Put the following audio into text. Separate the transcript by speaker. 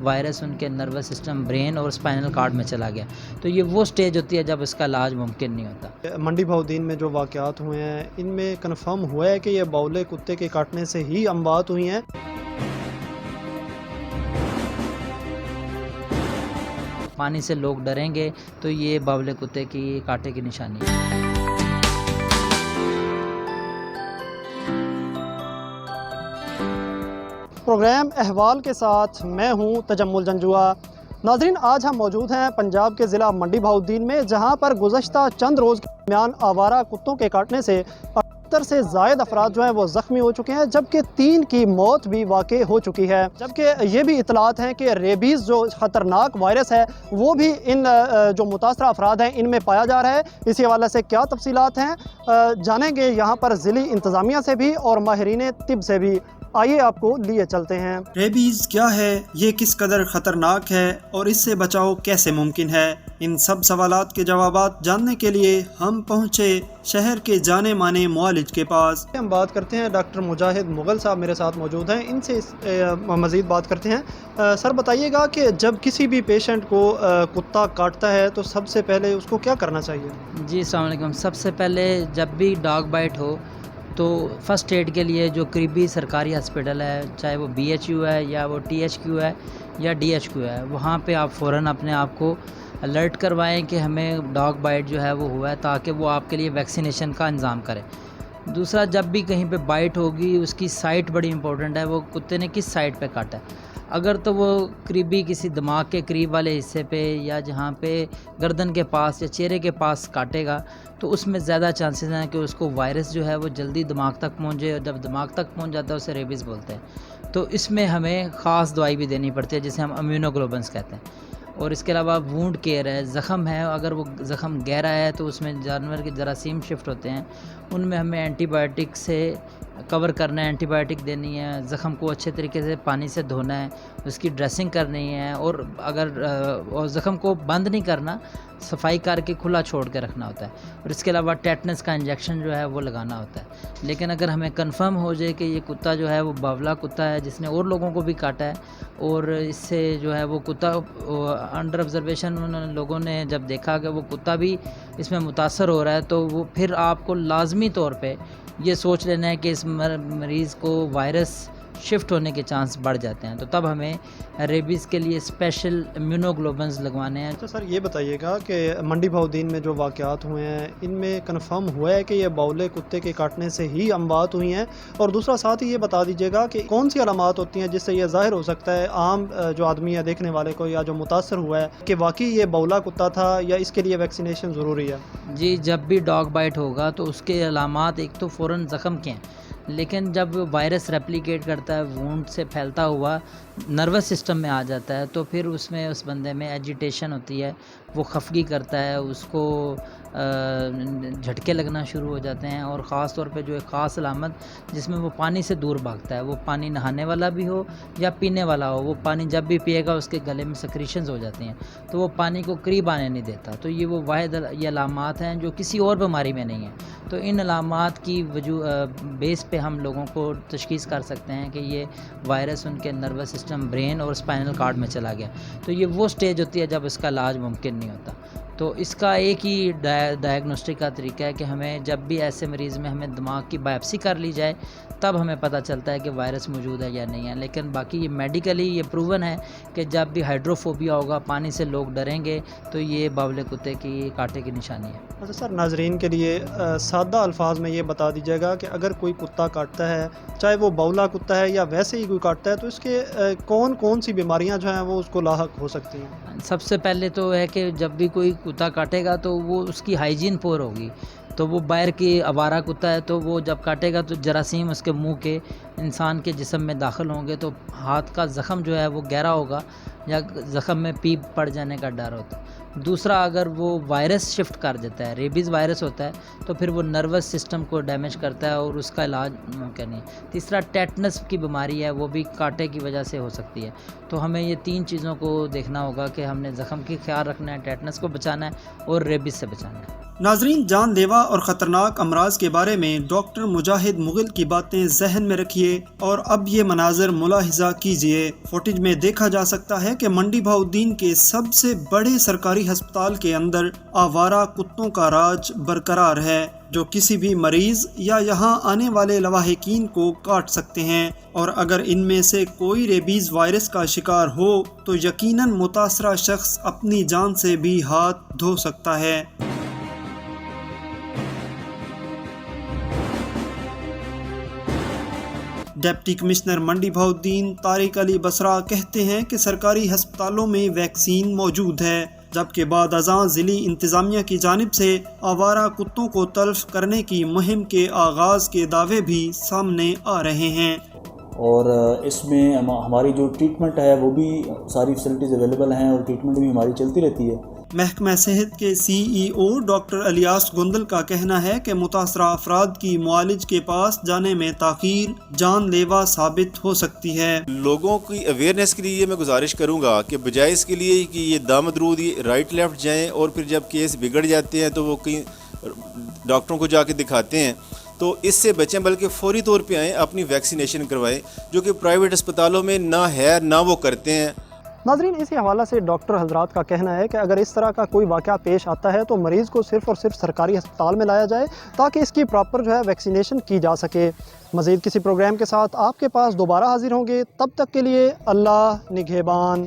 Speaker 1: Virus ان کے nervous system, brain اور spinal cord میں چلا گیا، تو یہ وہ سٹیج ہوتی ہے جب اس کا علاج ممکن نہیں ہوتا۔
Speaker 2: منڈی بہاؤالدین میں جو واقعات ہوئے ہیں ان میں کنفرم ہوا ہے کہ یہ باولے کتے کے کاٹنے سے ہی اموات ہوئی ہیں؟
Speaker 1: پانی سے لوگ ڈریں گے تو یہ باولے کتے کی کانٹے کی نشانی ہے۔
Speaker 2: پروگرام احوال کے ساتھ میں ہوں تجمل جنجوا۔ ناظرین، آج ہم موجود ہیں پنجاب کے ضلع منڈی بہاؤالدین میں، جہاں پر گزشتہ چند روز کے درمیان آوارہ کتوں کے کاٹنے سے 78 سے زائد افراد جو ہیں وہ زخمی ہو چکے ہیں، جبکہ 3 کی موت بھی واقع ہو چکی ہے۔ جبکہ یہ بھی اطلاعات ہیں کہ ریبیز جو خطرناک وائرس ہے وہ بھی ان جو متاثرہ افراد ہیں ان میں پایا جا رہا ہے۔ اسی حوالے سے کیا تفصیلات ہیں جانیں گے یہاں پر ضلعی انتظامیہ سے بھی اور ماہرین طب سے بھی۔ آئیے آپ کو لیے چلتے ہیں۔
Speaker 3: ریبیز کیا ہے، یہ کس قدر خطرناک ہے اور اس سے بچاؤ کیسے ممکن ہے، ان سب سوالات کے جوابات جاننے کے لیے ہم پہنچے شہر کے جانے مانے معالج کے پاس۔
Speaker 2: ہم بات کرتے ہیں ڈاکٹر مجاہد مغل صاحب میرے ساتھ موجود ہیں، ان سے مزید بات کرتے ہیں۔ سر بتائیے گا کہ جب کسی بھی پیشنٹ کو کتا کاٹتا ہے تو سب سے پہلے اس کو کیا کرنا چاہیے؟
Speaker 1: جی السلام علیکم۔ سب سے پہلے جب بھی ڈاگ بائٹ ہو تو فرسٹ ایڈ کے لیے جو قریبی سرکاری ہسپتال ہے، چاہے وہ BHU ہے یا وہ THQ ہے یا DHQ ہے، وہاں پہ آپ فوراً اپنے آپ کو الرٹ کروائیں کہ ہمیں ڈاگ بائٹ جو ہے وہ ہوا ہے، تاکہ وہ آپ کے لیے ویکسینیشن کا انتظام کرے۔ دوسرا، جب بھی کہیں پہ بائٹ ہوگی اس کی سائٹ بڑی امپورٹنٹ ہے، وہ کتے نے کس سائٹ پہ کاٹا ہے۔ اگر تو وہ قریبی کسی دماغ کے قریب والے حصے پہ یا جہاں پہ گردن کے پاس یا چہرے کے پاس کاٹے گا تو اس میں زیادہ چانسز ہیں کہ اس کو وائرس جو ہے وہ جلدی دماغ تک پہنچے، اور جب دماغ تک پہنچ جاتا ہے اسے ریبیز بولتے ہیں۔ تو اس میں ہمیں خاص دوائی بھی دینی پڑتی ہے جسے ہم امیونوگلوبنس کہتے ہیں۔ اور اس کے علاوہ وونڈ کیئر ہے، زخم ہے، اگر وہ زخم گہرا ہے تو اس میں جانور کے جراثیم شفٹ ہوتے ہیں، ان میں ہمیں اینٹی بائیوٹک سے کور کرنا ہے، اینٹی بائیوٹک دینی ہے، زخم کو اچھے طریقے سے پانی سے دھونا ہے، اس کی ڈریسنگ کرنی ہے، اور اگر زخم کو بند نہیں کرنا، صفائی کر کے کھلا چھوڑ کے رکھنا ہوتا ہے۔ اور اس کے علاوہ ٹیٹنس کا انجیکشن جو ہے وہ لگانا ہوتا ہے۔ لیکن اگر ہمیں کنفرم ہو جائے کہ یہ کتا جو ہے وہ باولا کتا ہے جس نے اور لوگوں کو بھی کاٹا ہے، اور اس سے جو ہے وہ کتا انڈر آبزرویشن ان لوگوں نے جب دیکھا کہ وہ کتا بھی اس میں متاثر ہو رہا ہے، تو وہ پھر آپ کو لازمی طور پہ یہ سوچ لینا ہے کہ اس مریض کو وائرس شفٹ ہونے کے چانس بڑھ جاتے ہیں، تو تب ہمیں ریبیز کے لیے اسپیشل امیونوگلوبنز لگوانے ہیں۔
Speaker 2: تو سر یہ بتائیے گا کہ منڈی بہاؤالدین میں جو واقعات ہوئے ہیں ان میں کنفرم ہوا ہے کہ یہ باولے کتے کے کاٹنے سے ہی اموات ہوئی ہیں؟ اور دوسرا ساتھ ہی یہ بتا دیجیے گا کہ کون سی علامات ہوتی ہیں جس سے یہ ظاہر ہو سکتا ہے عام جو آدمی ہے دیکھنے والے کو یا جو متاثر ہوا ہے کہ واقعی یہ باولا کتا تھا یا اس کے لیے ویکسینیشن ضروری ہے؟
Speaker 1: جی، جب بھی ڈاگ بائٹ ہوگا تو اس کے علامات ایک تو فوراً زخم کے ہیں، لیکن جب وائرس ریپلیکیٹ کرتا ہے، وونڈ سے پھیلتا ہوا نروس سسٹم میں آ جاتا ہے، تو پھر اس میں اس بندے میں ایجیٹیشن ہوتی ہے، وہ خفگی کرتا ہے، اس کو جھٹکے لگنا شروع ہو جاتے ہیں، اور خاص طور پہ جو ایک خاص علامت جس میں وہ پانی سے دور بھاگتا ہے، وہ پانی نہانے والا بھی ہو یا پینے والا ہو، وہ پانی جب بھی پیے گا اس کے گلے میں سیکریشنز ہو جاتی ہیں، تو وہ پانی کو قریب آنے نہیں دیتا۔ تو یہ وہ واحد یہ علامات ہیں جو کسی اور بیماری میں نہیں ہیں۔ تو ان علامات کی بیس پہ ہم لوگوں کو تشخیص کر سکتے ہیں کہ یہ وائرس ان کے نروس سسٹم، برین اور اسپائنل کارڈ میں چلا گیا، تو یہ وہ سٹیج ہوتی ہے جب اس کا علاج ممکن نہیں ہوتا۔ تو اس کا ایک ہی ڈائگنوسٹک کا طریقہ ہے کہ ہمیں جب بھی ایسے مریض میں ہمیں دماغ کی بائپسی کر لی جائے تب ہمیں پتہ چلتا ہے کہ وائرس موجود ہے یا نہیں ہے۔ لیکن باقی یہ میڈیکلی یہ پروون ہے کہ جب بھی ہائیڈروفوبیا ہوگا، پانی سے لوگ ڈریں گے، تو یہ باولے کتے کی کانٹے کی نشانی ہے۔
Speaker 2: اچھا سر، ناظرین کے لیے سادہ الفاظ میں یہ بتا دیجیے گا کہ اگر کوئی کتا کاٹتا ہے، چاہے وہ باولا کتا ہے یا ویسے ہی کوئی کاٹتا ہے، تو اس کے کون کون سی بیماریاں جو ہیں وہ اس کو لاحق ہو سکتی ہیں؟
Speaker 1: سب سے پہلے تو ہے کہ جب بھی کوئی کتا کاٹے گا تو وہ اس کی ہائیجین پور ہوگی، تو وہ باہر کی آوارہ کتا ہے تو وہ جب کاٹے گا تو جراثیم اس کے منہ کے انسان کے جسم میں داخل ہوں گے، تو ہاتھ کا زخم جو ہے وہ گہرا ہوگا یا زخم میں پیپ پڑ جانے کا ڈر ہوتا ہے۔ دوسرا، اگر وہ وائرس شفٹ کر دیتا ہے، ریبیز وائرس ہوتا ہے، تو پھر وہ نروس سسٹم کو ڈیمیج کرتا ہے اور اس کا علاج ممکن نہیں۔ تیسرا، ٹیٹنس کی بیماری ہے، وہ بھی کانٹے کی وجہ سے ہو سکتی ہے۔ تو ہمیں یہ 3 چیزوں کو دیکھنا ہوگا کہ ہم نے زخم کی خیال رکھنا ہے، ٹیٹنس کو بچانا ہے اور ریبیز سے بچانا ہے۔
Speaker 3: ناظرین، جان لیوا اور خطرناک امراض کے بارے میں ڈاکٹر مجاہد مغل کی باتیں ذہن میں رکھیے اور اب یہ مناظر ملاحظہ کیجئے۔ فوٹیج میں دیکھا جا سکتا ہے کہ منڈی بہاؤالدین کے سب سے بڑے سرکاری ہسپتال کے اندر آوارہ کتوں کا راج برقرار ہے، جو کسی بھی مریض یا یہاں آنے والے لواحقین کو کاٹ سکتے ہیں، اور اگر ان میں سے کوئی ریبیز وائرس کا شکار ہو تو یقیناً متاثرہ شخص اپنی جان سے بھی ہاتھ دھو سکتا ہے۔ ڈپٹی کمشنر منڈی بہاؤالدین طارق علی بسرا کہتے ہیں کہ سرکاری ہسپتالوں میں ویکسین موجود ہے، جبکہ بعد ازاں ضلعی انتظامیہ کی جانب سے آوارہ کتوں کو تلف کرنے کی مہم کے آغاز کے دعوے بھی سامنے آ رہے ہیں،
Speaker 4: اور اس میں ہماری جو ٹریٹمنٹ ہے وہ بھی ساری فیسلٹیز اویلیبل ہیں اور ٹریٹمنٹ بھی ہماری چلتی رہتی ہے۔
Speaker 3: محکمہ صحت کے سی ای او ڈاکٹر الیاس گندل کا کہنا ہے کہ متاثرہ افراد کی معالج کے پاس جانے میں تاخیر جان لیوا ثابت ہو سکتی ہے۔
Speaker 5: لوگوں کی اویئرنیس کے لیے میں گزارش کروں گا کہ بجائے اس کے لیے کہ یہ دامد رودی رائٹ لیفٹ جائیں اور پھر جب کیس بگڑ جاتے ہیں تو وہ کہیں ڈاکٹروں کو جا کے دکھاتے ہیں، تو اس سے بچیں، بلکہ فوری طور پہ آئیں، اپنی ویکسینیشن کروائیں، جو کہ پرائیویٹ اسپتالوں میں نہ ہے نہ وہ کرتے ہیں۔
Speaker 2: ناظرین، اسی حوالے سے ڈاکٹر حضرات کا کہنا ہے کہ اگر اس طرح کا کوئی واقعہ پیش آتا ہے تو مریض کو صرف اور صرف سرکاری ہسپتال میں لایا جائے تاکہ اس کی پراپر ویکسینیشن کی جا سکے۔ مزید کسی پروگرام کے ساتھ آپ کے پاس دوبارہ حاضر ہوں گے، تب تک کے لیے اللہ نگہبان۔